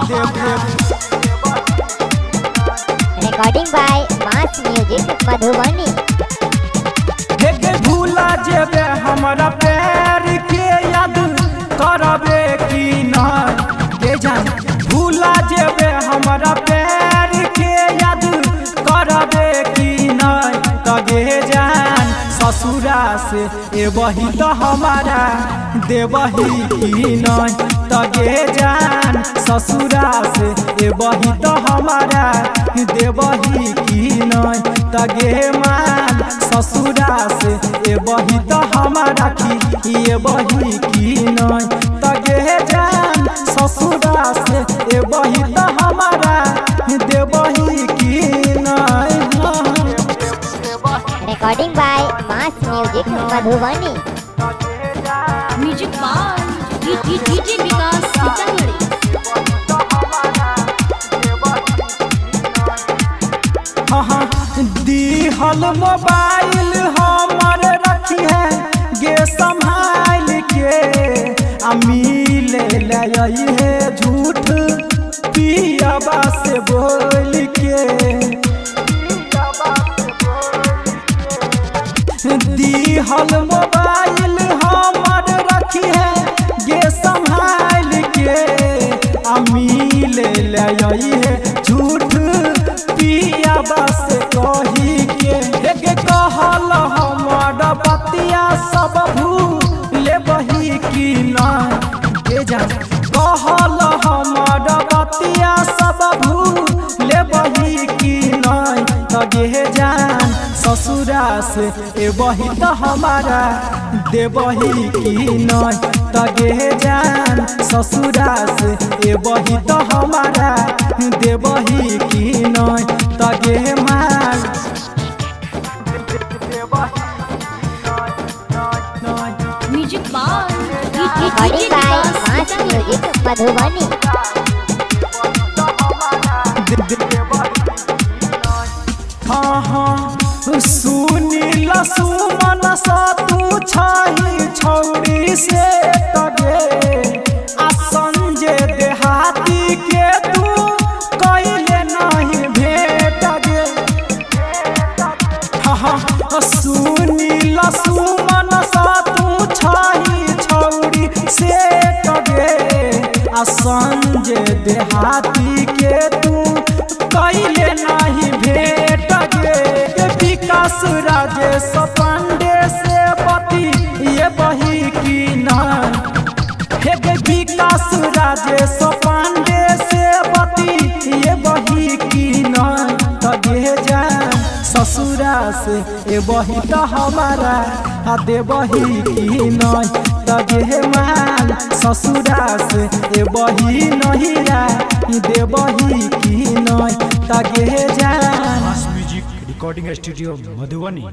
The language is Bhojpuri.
Recording by mass music Madhubani. भूला जेबे हमारा पैर के याद करबे की नहीं जान, भूला जेबे हमारा पैर के याद करबे की नहीं तगे जान, ससुरा से ए वही तो हमारा देवही की नहीं तगे जान, ससुरा से ए वही तो हमारा देवही की नहीं तगे मान, ससुरा से ए वही तो हमारा की ये वही की नहीं तगे जान, ससुरा से ए वही तो हमारा देवही की नहीं। Recording by mass music Madhubani. Music by DJ Vikas Sitamarhi. दीहल मोबाइल हमर रखी है गे संभाल के, मिले लई है झूठ पियाबा से बोल के, दीहल मोबाइल हमर रखी है गे संभाल के, मिले लई है झूठ पियाबा से कही के, कहल हमर बतिया सब भूले बही की नहीं जान, कहल हमर बतिया सब भूले बही की नहीं तगे जान, ससुरा से ए वही तो हमारा देवही की नहीं तगे जान, ससुरा से ए वही तो हमारा देवही की नहीं तगे मान। Music by recording by mass music Madhubani. Sunil Suman सा तू छही छौड़ी से तगे, संजय देहाती के तू कैले नहीं भेट गे, सुनील सुमन सा तू छही छौड़ी से तगे, संजय देहाती के तू कैले नहीं भेट गे, विकास राजेश पांडे से पति ये बही की नहीं, विकास राजेश पांडे से पति ये बही की नहीं तगे जान, ससुरा से ए वही तो हमारा देवही की नहीं तगे मान, ससुरा से ए वही नहीं देवही की नहीं तगे जान। Music recording studio Madhubani.